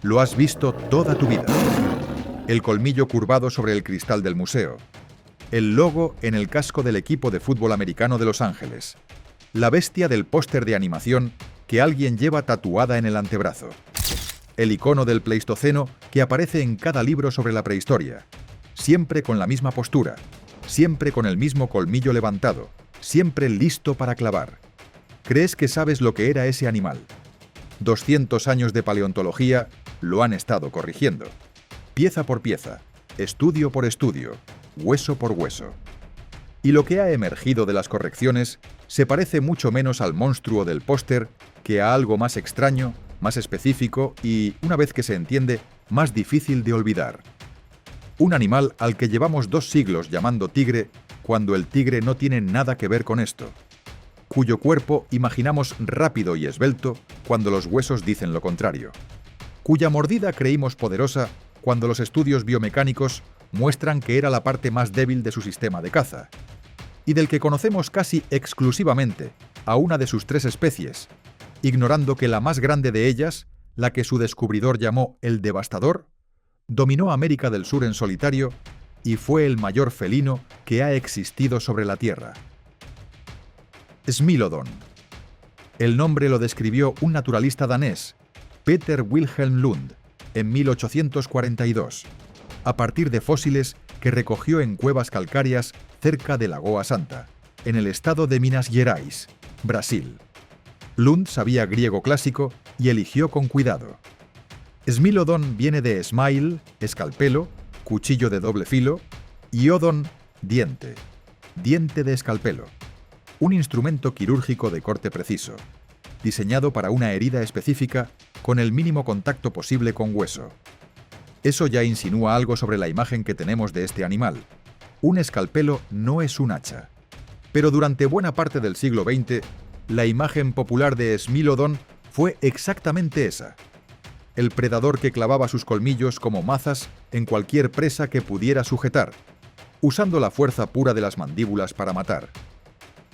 Lo has visto toda tu vida. El colmillo curvado sobre el cristal del museo. El logo en el casco del equipo de fútbol americano de Los Ángeles. La bestia del póster de animación que alguien lleva tatuada en el antebrazo. El icono del Pleistoceno que aparece en cada libro sobre la prehistoria. Siempre con la misma postura, siempre con el mismo colmillo levantado, siempre listo para clavar. ¿Crees que sabes lo que era ese animal? 200 años de paleontología lo han estado corrigiendo. Pieza por pieza, estudio por estudio, hueso por hueso. Y lo que ha emergido de las correcciones se parece mucho menos al monstruo del póster que a algo más extraño, más específico y, una vez que se entiende, más difícil de olvidar. Un animal al que llevamos 2 siglos llamando tigre, cuando el tigre no tiene nada que ver con esto. Cuyo cuerpo imaginamos rápido y esbelto cuando los huesos dicen lo contrario. Cuya mordida creímos poderosa cuando los estudios biomecánicos muestran que era la parte más débil de su sistema de caza. Y del que conocemos casi exclusivamente a una de sus 3 especies, ignorando que la más grande de ellas, la que su descubridor llamó el Devastador, dominó América del Sur en solitario y fue el mayor felino que ha existido sobre la Tierra. Smilodon. El nombre lo describió un naturalista danés, Peter Wilhelm Lund, en 1842, a partir de fósiles que recogió en cuevas calcáreas cerca de Lagoa Santa, en el estado de Minas Gerais, Brasil. Lund sabía griego clásico y eligió con cuidado. Smilodon viene de smile, escalpelo, cuchillo de doble filo, y odon, diente, diente de escalpelo, un instrumento quirúrgico de corte preciso, diseñado para una herida específica con el mínimo contacto posible con hueso. Eso ya insinúa algo sobre la imagen que tenemos de este animal. Un escalpelo no es un hacha. Pero durante buena parte del siglo XX, la imagen popular de Smilodon fue exactamente esa. El predador que clavaba sus colmillos como mazas en cualquier presa que pudiera sujetar, usando la fuerza pura de las mandíbulas para matar.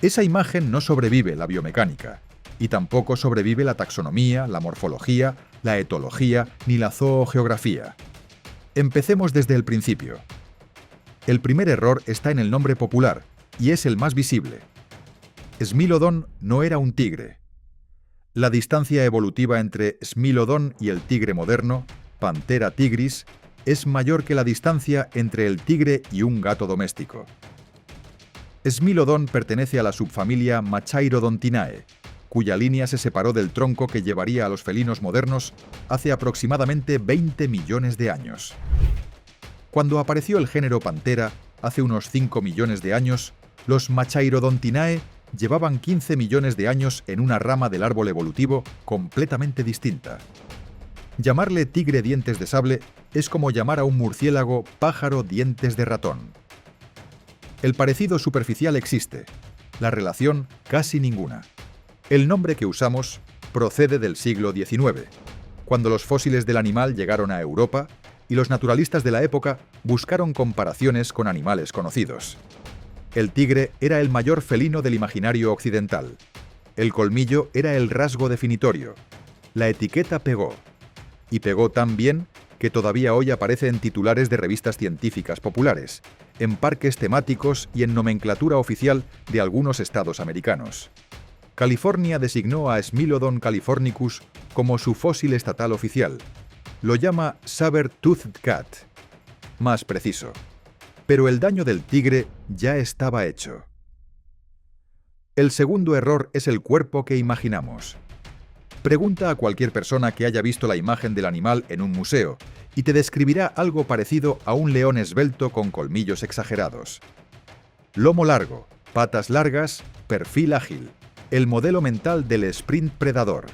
Esa imagen no sobrevive la biomecánica, y tampoco sobrevive la taxonomía, la morfología, la etología ni la zoogeografía. Empecemos desde el principio. El primer error está en el nombre popular, y es el más visible. Smilodon no era un tigre. La distancia evolutiva entre Smilodon y el tigre moderno, Panthera tigris, es mayor que la distancia entre el tigre y un gato doméstico. Smilodon pertenece a la subfamilia Machairodontinae, cuya línea se separó del tronco que llevaría a los felinos modernos hace aproximadamente 20 millones de años. Cuando apareció el género Panthera, hace unos 5 millones de años, los Machairodontinae llevaban 15 millones de años en una rama del árbol evolutivo completamente distinta. Llamarle tigre dientes de sable es como llamar a un murciélago pájaro dientes de ratón. El parecido superficial existe, la relación casi ninguna. El nombre que usamos procede del siglo XIX, cuando los fósiles del animal llegaron a Europa y los naturalistas de la época buscaron comparaciones con animales conocidos. El tigre era el mayor felino del imaginario occidental. El colmillo era el rasgo definitorio. La etiqueta pegó. Y pegó tan bien que todavía hoy aparece en titulares de revistas científicas populares, en parques temáticos y en nomenclatura oficial de algunos estados americanos. California designó a Smilodon californicus como su fósil estatal oficial. Lo llama saber-toothed cat. Más preciso. Pero el daño del tigre ya estaba hecho. El segundo error es el cuerpo que imaginamos. Pregunta a cualquier persona que haya visto la imagen del animal en un museo y te describirá algo parecido a un león esbelto con colmillos exagerados. Lomo largo, patas largas, perfil ágil. El modelo mental del sprint predador.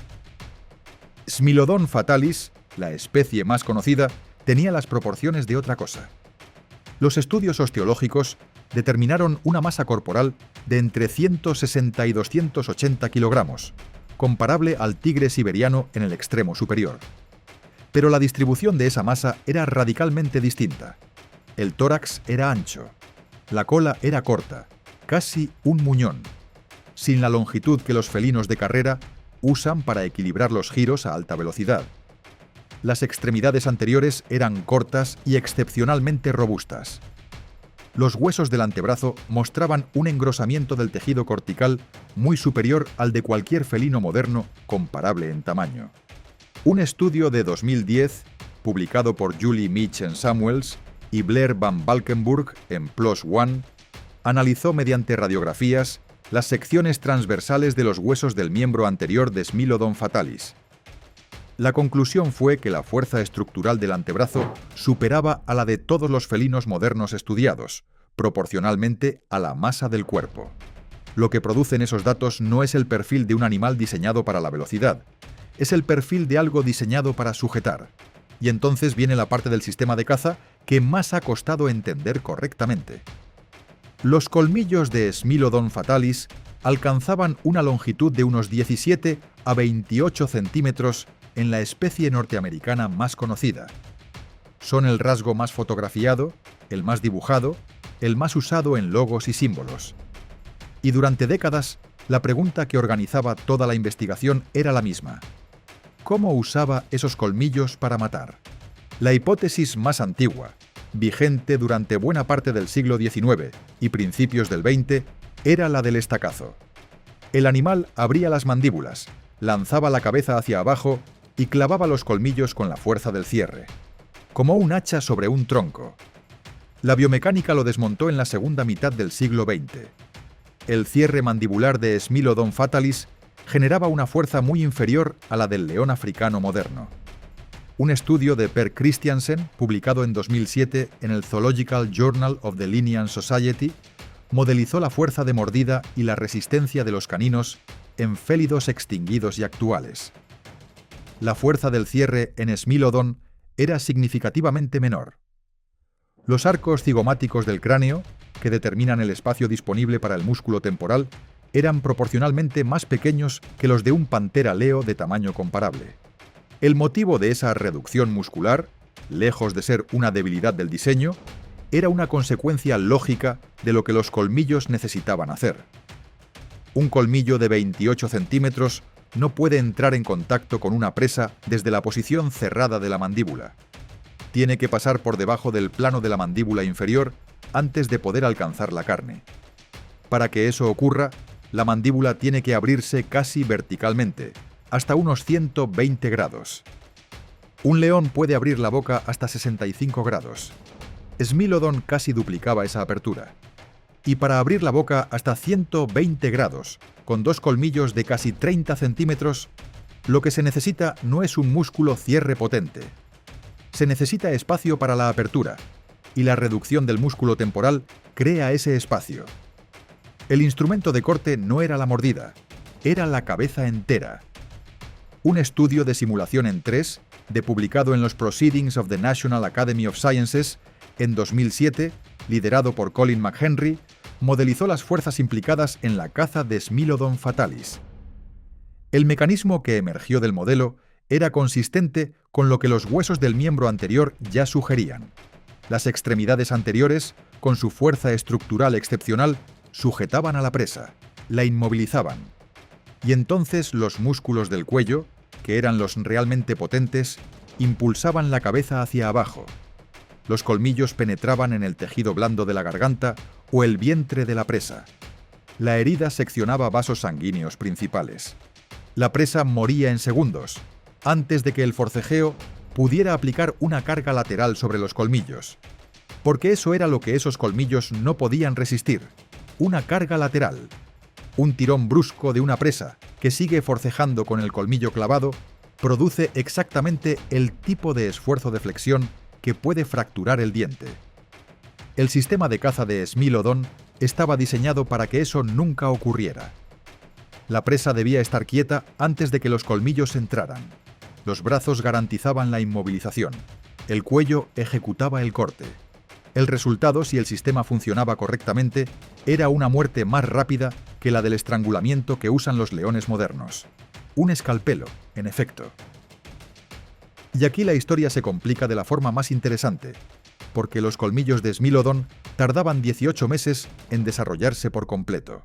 Smilodon fatalis, la especie más conocida, tenía las proporciones de otra cosa. Los estudios osteológicos determinaron una masa corporal de entre 160 y 280 kilogramos, comparable al tigre siberiano en el extremo superior. Pero la distribución de esa masa era radicalmente distinta. El tórax era ancho, la cola era corta, casi un muñón, sin la longitud que los felinos de carrera usan para equilibrar los giros a alta velocidad. Las extremidades anteriores eran cortas y excepcionalmente robustas. Los huesos del antebrazo mostraban un engrosamiento del tejido cortical muy superior al de cualquier felino moderno comparable en tamaño. Un estudio de 2010, publicado por Julie Mitch Samuels y Blair Van Valkenburg en PLOS ONE, analizó mediante radiografías las secciones transversales de los huesos del miembro anterior de Smilodon fatalis. La conclusión fue que la fuerza estructural del antebrazo superaba a la de todos los felinos modernos estudiados, proporcionalmente a la masa del cuerpo. Lo que producen esos datos no es el perfil de un animal diseñado para la velocidad, es el perfil de algo diseñado para sujetar. Y entonces viene la parte del sistema de caza que más ha costado entender correctamente. Los colmillos de Smilodon fatalis alcanzaban una longitud de unos 17 a 28 centímetros en la especie norteamericana más conocida. Son el rasgo más fotografiado, el más dibujado, el más usado en logos y símbolos. Y durante décadas, la pregunta que organizaba toda la investigación era la misma: ¿cómo usaba esos colmillos para matar? La hipótesis más antigua, vigente durante buena parte del siglo XIX y principios del XX, era la del estacazo. El animal abría las mandíbulas, lanzaba la cabeza hacia abajo y clavaba los colmillos con la fuerza del cierre, como un hacha sobre un tronco. La biomecánica lo desmontó en la segunda mitad del siglo XX. El cierre mandibular de Smilodon fatalis generaba una fuerza muy inferior a la del león africano moderno. Un estudio de Per Christiansen, publicado en 2007 en el Zoological Journal of the Linnean Society, modelizó la fuerza de mordida y la resistencia de los caninos en félidos extinguidos y actuales. La fuerza del cierre en Smilodon era significativamente menor. Los arcos cigomáticos del cráneo, que determinan el espacio disponible para el músculo temporal, eran proporcionalmente más pequeños que los de un pantera leo de tamaño comparable. El motivo de esa reducción muscular, lejos de ser una debilidad del diseño, era una consecuencia lógica de lo que los colmillos necesitaban hacer. Un colmillo de 28 centímetros no puede entrar en contacto con una presa desde la posición cerrada de la mandíbula. Tiene que pasar por debajo del plano de la mandíbula inferior antes de poder alcanzar la carne. Para que eso ocurra, la mandíbula tiene que abrirse casi verticalmente, hasta unos 120 grados. Un león puede abrir la boca hasta 65 grados. Smilodon casi duplicaba esa apertura. Y para abrir la boca hasta 120 grados, con dos colmillos de casi 30 centímetros, lo que se necesita no es un músculo cierre potente. Se necesita espacio para la apertura, y la reducción del músculo temporal crea ese espacio. El instrumento de corte no era la mordida, era la cabeza entera. Un estudio de simulación en 3, publicado en los Proceedings of the National Academy of Sciences en 2007, liderado por Colin McHenry, modelizó las fuerzas implicadas en la caza de Smilodon fatalis. El mecanismo que emergió del modelo era consistente con lo que los huesos del miembro anterior ya sugerían. Las extremidades anteriores, con su fuerza estructural excepcional, sujetaban a la presa, la inmovilizaban. Y entonces los músculos del cuello, que eran los realmente potentes, impulsaban la cabeza hacia abajo. Los colmillos penetraban en el tejido blando de la garganta o el vientre de la presa. La herida seccionaba vasos sanguíneos principales. La presa moría en segundos, antes de que el forcejeo pudiera aplicar una carga lateral sobre los colmillos. Porque eso era lo que esos colmillos no podían resistir: una carga lateral. Un tirón brusco de una presa que sigue forcejando con el colmillo clavado produce exactamente el tipo de esfuerzo de flexión que puede fracturar el diente. El sistema de caza de Smilodon estaba diseñado para que eso nunca ocurriera. La presa debía estar quieta antes de que los colmillos entraran. Los brazos garantizaban la inmovilización. El cuello ejecutaba el corte. El resultado, si el sistema funcionaba correctamente, era una muerte más rápida que la del estrangulamiento que usan los leones modernos. Un escalpelo, en efecto. Y aquí la historia se complica de la forma más interesante, porque los colmillos de Smilodon tardaban 18 meses en desarrollarse por completo.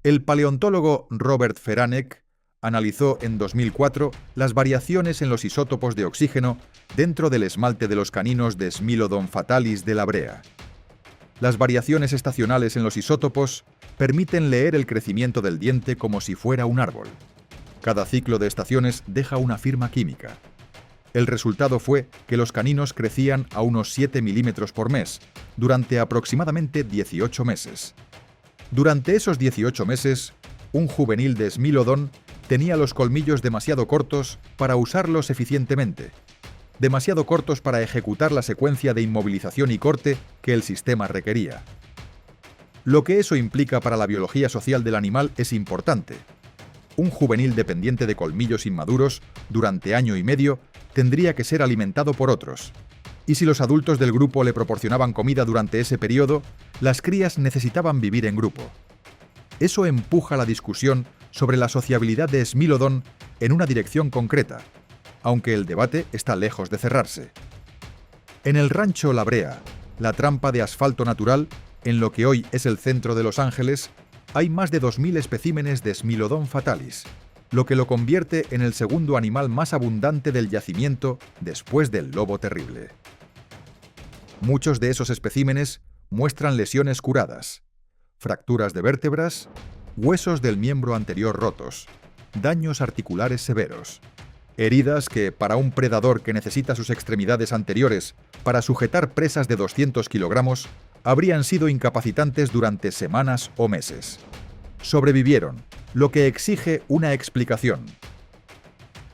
El paleontólogo Robert Feranek analizó en 2004 las variaciones en los isótopos de oxígeno dentro del esmalte de los caninos de Smilodon fatalis de la brea. Las variaciones estacionales en los isótopos permiten leer el crecimiento del diente como si fuera un árbol. Cada ciclo de estaciones deja una firma química. El resultado fue que los caninos crecían a unos 7 milímetros por mes, durante aproximadamente 18 meses. Durante esos 18 meses, un juvenil de Smilodon tenía los colmillos demasiado cortos para usarlos eficientemente, demasiado cortos para ejecutar la secuencia de inmovilización y corte que el sistema requería. Lo que eso implica para la biología social del animal es importante. Un juvenil dependiente de colmillos inmaduros, durante año y medio, tendría que ser alimentado por otros. Y si los adultos del grupo le proporcionaban comida durante ese periodo, las crías necesitaban vivir en grupo. Eso empuja la discusión sobre la sociabilidad de Smilodon en una dirección concreta, aunque el debate está lejos de cerrarse. En el rancho La Brea, la trampa de asfalto natural, en lo que hoy es el centro de Los Ángeles, hay más de 2.000 especímenes de Smilodon fatalis, lo que lo convierte en el segundo animal más abundante del yacimiento después del lobo terrible. Muchos de esos especímenes muestran lesiones curadas, fracturas de vértebras, huesos del miembro anterior rotos, daños articulares severos, heridas que, para un predador que necesita sus extremidades anteriores para sujetar presas de 200 kilogramos, habrían sido incapacitantes durante semanas o meses. Sobrevivieron, lo que exige una explicación.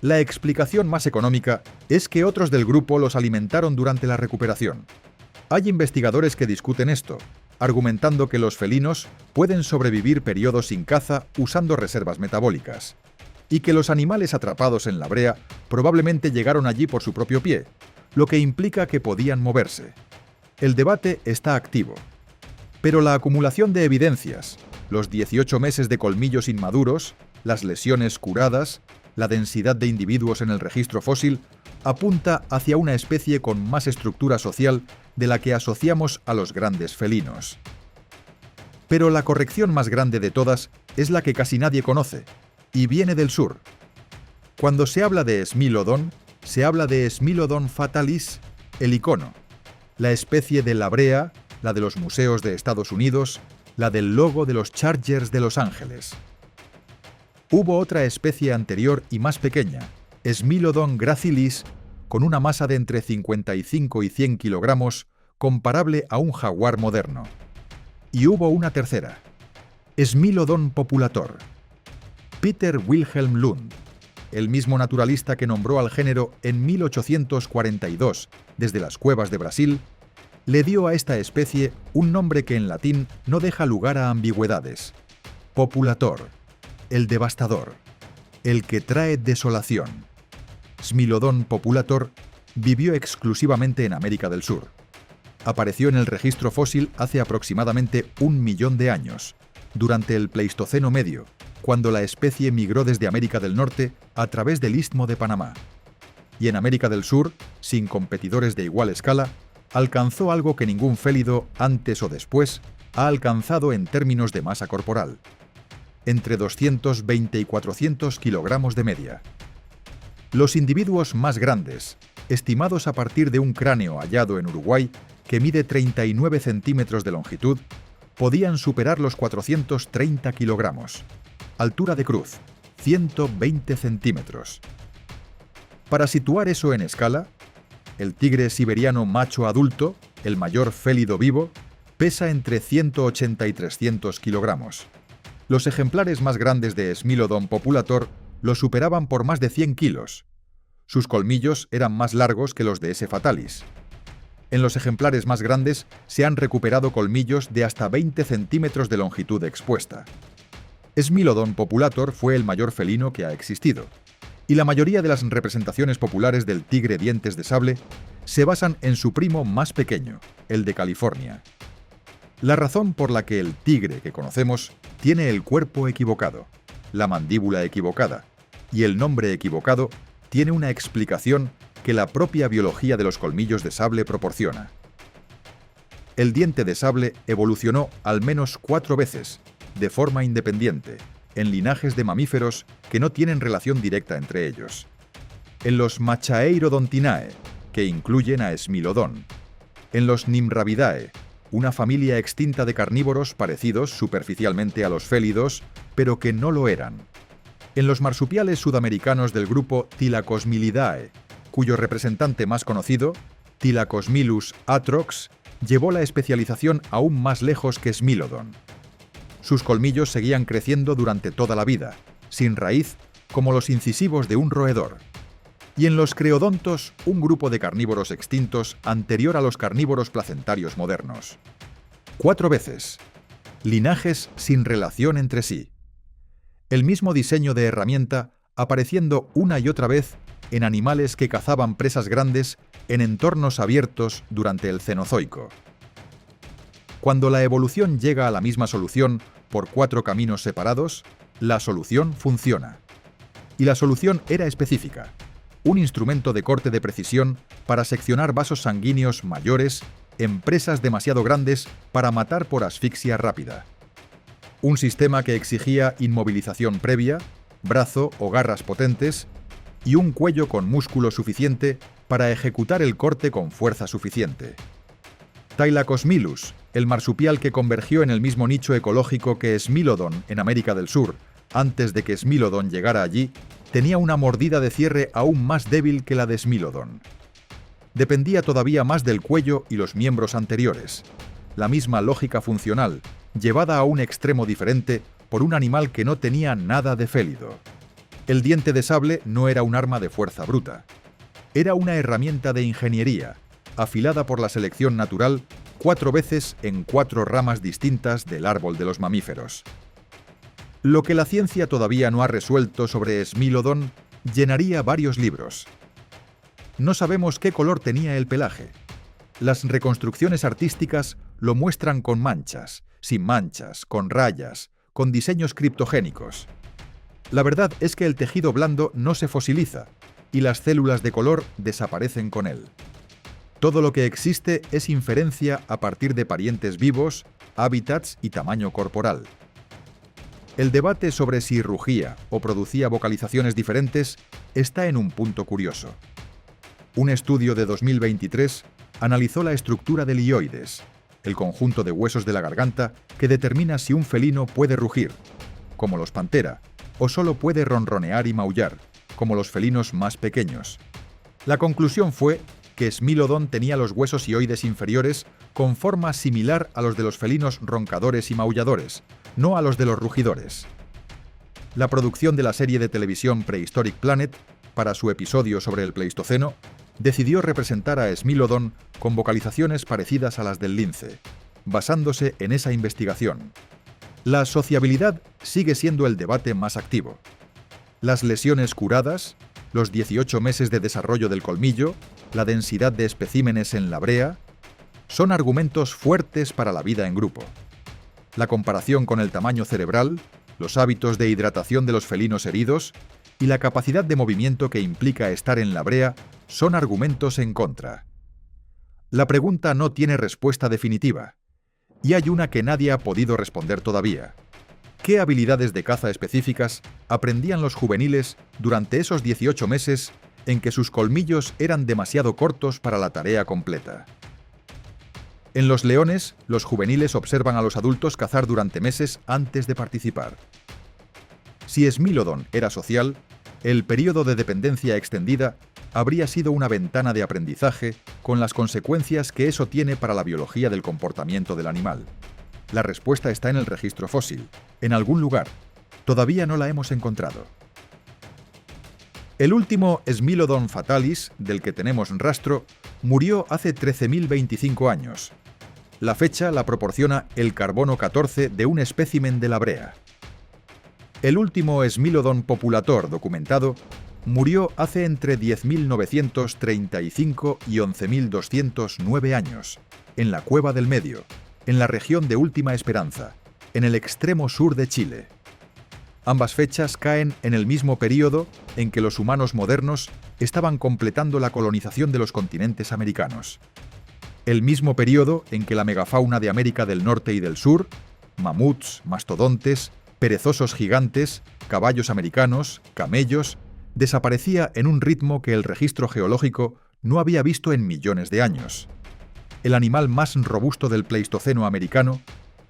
La explicación más económica es que otros del grupo los alimentaron durante la recuperación. Hay investigadores que discuten esto, argumentando que los felinos pueden sobrevivir periodos sin caza usando reservas metabólicas, y que los animales atrapados en la brea probablemente llegaron allí por su propio pie, lo que implica que podían moverse. El debate está activo, pero la acumulación de evidencias, los 18 meses de colmillos inmaduros, las lesiones curadas, la densidad de individuos en el registro fósil, apunta hacia una especie con más estructura social de la que asociamos a los grandes felinos. Pero la corrección más grande de todas es la que casi nadie conoce, y viene del sur. Cuando se habla de Smilodon, se habla de Smilodon fatalis, el icono, la especie de la brea, la de los museos de Estados Unidos, la del logo de los Chargers de Los Ángeles. Hubo otra especie anterior y más pequeña, Smilodon gracilis, con una masa de entre 55 y 100 kilogramos, comparable a un jaguar moderno. Y hubo una tercera, Smilodon populator. Peter Wilhelm Lund, el mismo naturalista que nombró al género en 1842 desde las cuevas de Brasil, le dio a esta especie un nombre que en latín no deja lugar a ambigüedades: populator, el devastador, el que trae desolación. Smilodon populator vivió exclusivamente en América del Sur. Apareció en el registro fósil hace aproximadamente 1 millón de años, durante el Pleistoceno medio, cuando la especie migró desde América del Norte a través del Istmo de Panamá. Y en América del Sur, sin competidores de igual escala, alcanzó algo que ningún félido, antes o después, ha alcanzado en términos de masa corporal: entre 220 y 400 kilogramos de media. Los individuos más grandes, estimados a partir de un cráneo hallado en Uruguay que mide 39 centímetros de longitud, podían superar los 430 kilogramos. Altura de cruz, 120 centímetros. Para situar eso en escala, el tigre siberiano macho adulto, el mayor félido vivo, pesa entre 180 y 300 kilogramos. Los ejemplares más grandes de Smilodon populator lo superaban por más de 100 kilos. Sus colmillos eran más largos que los de S. fatalis. En los ejemplares más grandes se han recuperado colmillos de hasta 20 centímetros de longitud expuesta. Smilodon populator fue el mayor felino que ha existido, y la mayoría de las representaciones populares del tigre dientes de sable se basan en su primo más pequeño, el de California. La razón por la que el tigre que conocemos tiene el cuerpo equivocado, la mandíbula equivocada y el nombre equivocado tiene una explicación que la propia biología de los colmillos de sable proporciona. El diente de sable evolucionó al menos 4 veces, de forma independiente, en linajes de mamíferos que no tienen relación directa entre ellos. En los Machaeirodontinae, que incluyen a Smilodon. En los Nimrabidae, una familia extinta de carnívoros parecidos superficialmente a los félidos, pero que no lo eran. En los marsupiales sudamericanos del grupo Thylacosmilidae, cuyo representante más conocido, Thylacosmilus atrox, llevó la especialización aún más lejos que Smilodon. Sus colmillos seguían creciendo durante toda la vida, sin raíz, como los incisivos de un roedor. Y en los creodontos, un grupo de carnívoros extintos anterior a los carnívoros placentarios modernos. 4 veces. Linajes sin relación entre sí. El mismo diseño de herramienta apareciendo una y otra vez en animales que cazaban presas grandes en entornos abiertos durante el Cenozoico. Cuando la evolución llega a la misma solución por 4 caminos separados, la solución funciona. Y la solución era específica. Un instrumento de corte de precisión para seccionar vasos sanguíneos mayores en presas demasiado grandes para matar por asfixia rápida. Un sistema que exigía inmovilización previa, brazo o garras potentes y un cuello con músculo suficiente para ejecutar el corte con fuerza suficiente. Thylacosmilus, el marsupial que convergió en el mismo nicho ecológico que Smilodon en América del Sur, antes de que Smilodon llegara allí, tenía una mordida de cierre aún más débil que la de Smilodon. Dependía todavía más del cuello y los miembros anteriores. La misma lógica funcional, llevada a un extremo diferente por un animal que no tenía nada de félido. El diente de sable no era un arma de fuerza bruta. Era una herramienta de ingeniería, afilada por la selección natural 4 veces en 4 ramas distintas del árbol de los mamíferos. Lo que la ciencia todavía no ha resuelto sobre Smilodon llenaría varios libros. No sabemos qué color tenía el pelaje. Las reconstrucciones artísticas lo muestran con manchas, sin manchas, con rayas, con diseños criptogénicos. La verdad es que el tejido blando no se fosiliza y las células de color desaparecen con él. Todo lo que existe es inferencia a partir de parientes vivos, hábitats y tamaño corporal. El debate sobre si rugía o producía vocalizaciones diferentes está en un punto curioso. Un estudio de 2023 analizó la estructura del hioides, el conjunto de huesos de la garganta que determina si un felino puede rugir, como los pantera, o solo puede ronronear y maullar, como los felinos más pequeños. La conclusión fue que Smilodon tenía los huesos hioides inferiores con forma similar a los de los felinos roncadores y maulladores, no a los de los rugidores. La producción de la serie de televisión Prehistoric Planet, para su episodio sobre el Pleistoceno, decidió representar a Smilodon con vocalizaciones parecidas a las del lince, basándose en esa investigación. La sociabilidad sigue siendo el debate más activo. Las lesiones curadas, los 18 meses de desarrollo del colmillo, la densidad de especímenes en la brea, son argumentos fuertes para la vida en grupo. La comparación con el tamaño cerebral, los hábitos de hidratación de los felinos heridos y la capacidad de movimiento que implica estar en la brea son argumentos en contra. La pregunta no tiene respuesta definitiva, y hay una que nadie ha podido responder todavía. ¿Qué habilidades de caza específicas aprendían los juveniles durante esos 18 meses en que sus colmillos eran demasiado cortos para la tarea completa? En los leones, los juveniles observan a los adultos cazar durante meses antes de participar. Si Smilodon era social, el período de dependencia extendida habría sido una ventana de aprendizaje con las consecuencias que eso tiene para la biología del comportamiento del animal. La respuesta está en el registro fósil, en algún lugar. Todavía no la hemos encontrado. El último Smilodon fatalis, del que tenemos rastro, murió hace 13.025 años. La fecha la proporciona el carbono 14 de un espécimen de la brea. El último Smilodon populator documentado murió hace entre 10.935 y 11.209 años, en la Cueva del Medio, en la región de Última Esperanza, en el extremo sur de Chile. Ambas fechas caen en el mismo período en que los humanos modernos estaban completando la colonización de los continentes americanos. El mismo período en que la megafauna de América del Norte y del Sur, mamuts, mastodontes, perezosos gigantes, caballos americanos, camellos, desaparecía en un ritmo que el registro geológico no había visto en millones de años. El animal más robusto del Pleistoceno americano,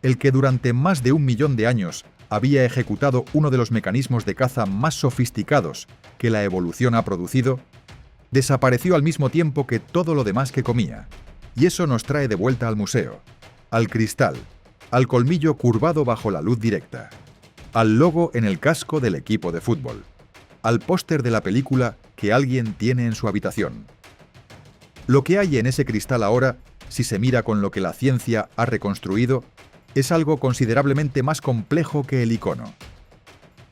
el que durante más de 1 millón de años había ejecutado uno de los mecanismos de caza más sofisticados que la evolución ha producido, desapareció al mismo tiempo que todo lo demás que comía. Y eso nos trae de vuelta al museo, al cristal, al colmillo curvado bajo la luz directa, al logo en el casco del equipo de fútbol, al póster de la película que alguien tiene en su habitación. Lo que hay en ese cristal ahora, si se mira con lo que la ciencia ha reconstruido, es algo considerablemente más complejo que el icono.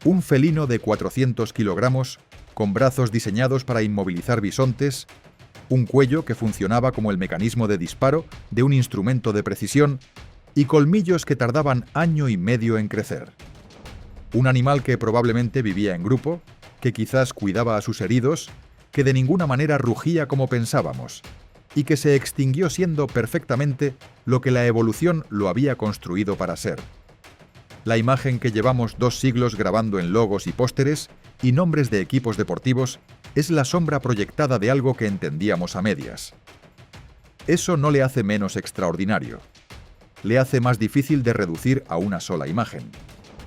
Un felino de 400 kilogramos, con brazos diseñados para inmovilizar bisontes, un cuello que funcionaba como el mecanismo de disparo de un instrumento de precisión y colmillos que tardaban 1 año y medio en crecer. Un animal que probablemente vivía en grupo, que quizás cuidaba a sus heridos, que de ninguna manera rugía como pensábamos, y que se extinguió siendo perfectamente lo que la evolución lo había construido para ser. La imagen que llevamos 2 siglos grabando en logos y pósteres y nombres de equipos deportivos es la sombra proyectada de algo que entendíamos a medias. Eso no le hace menos extraordinario. Le hace más difícil de reducir a una sola imagen.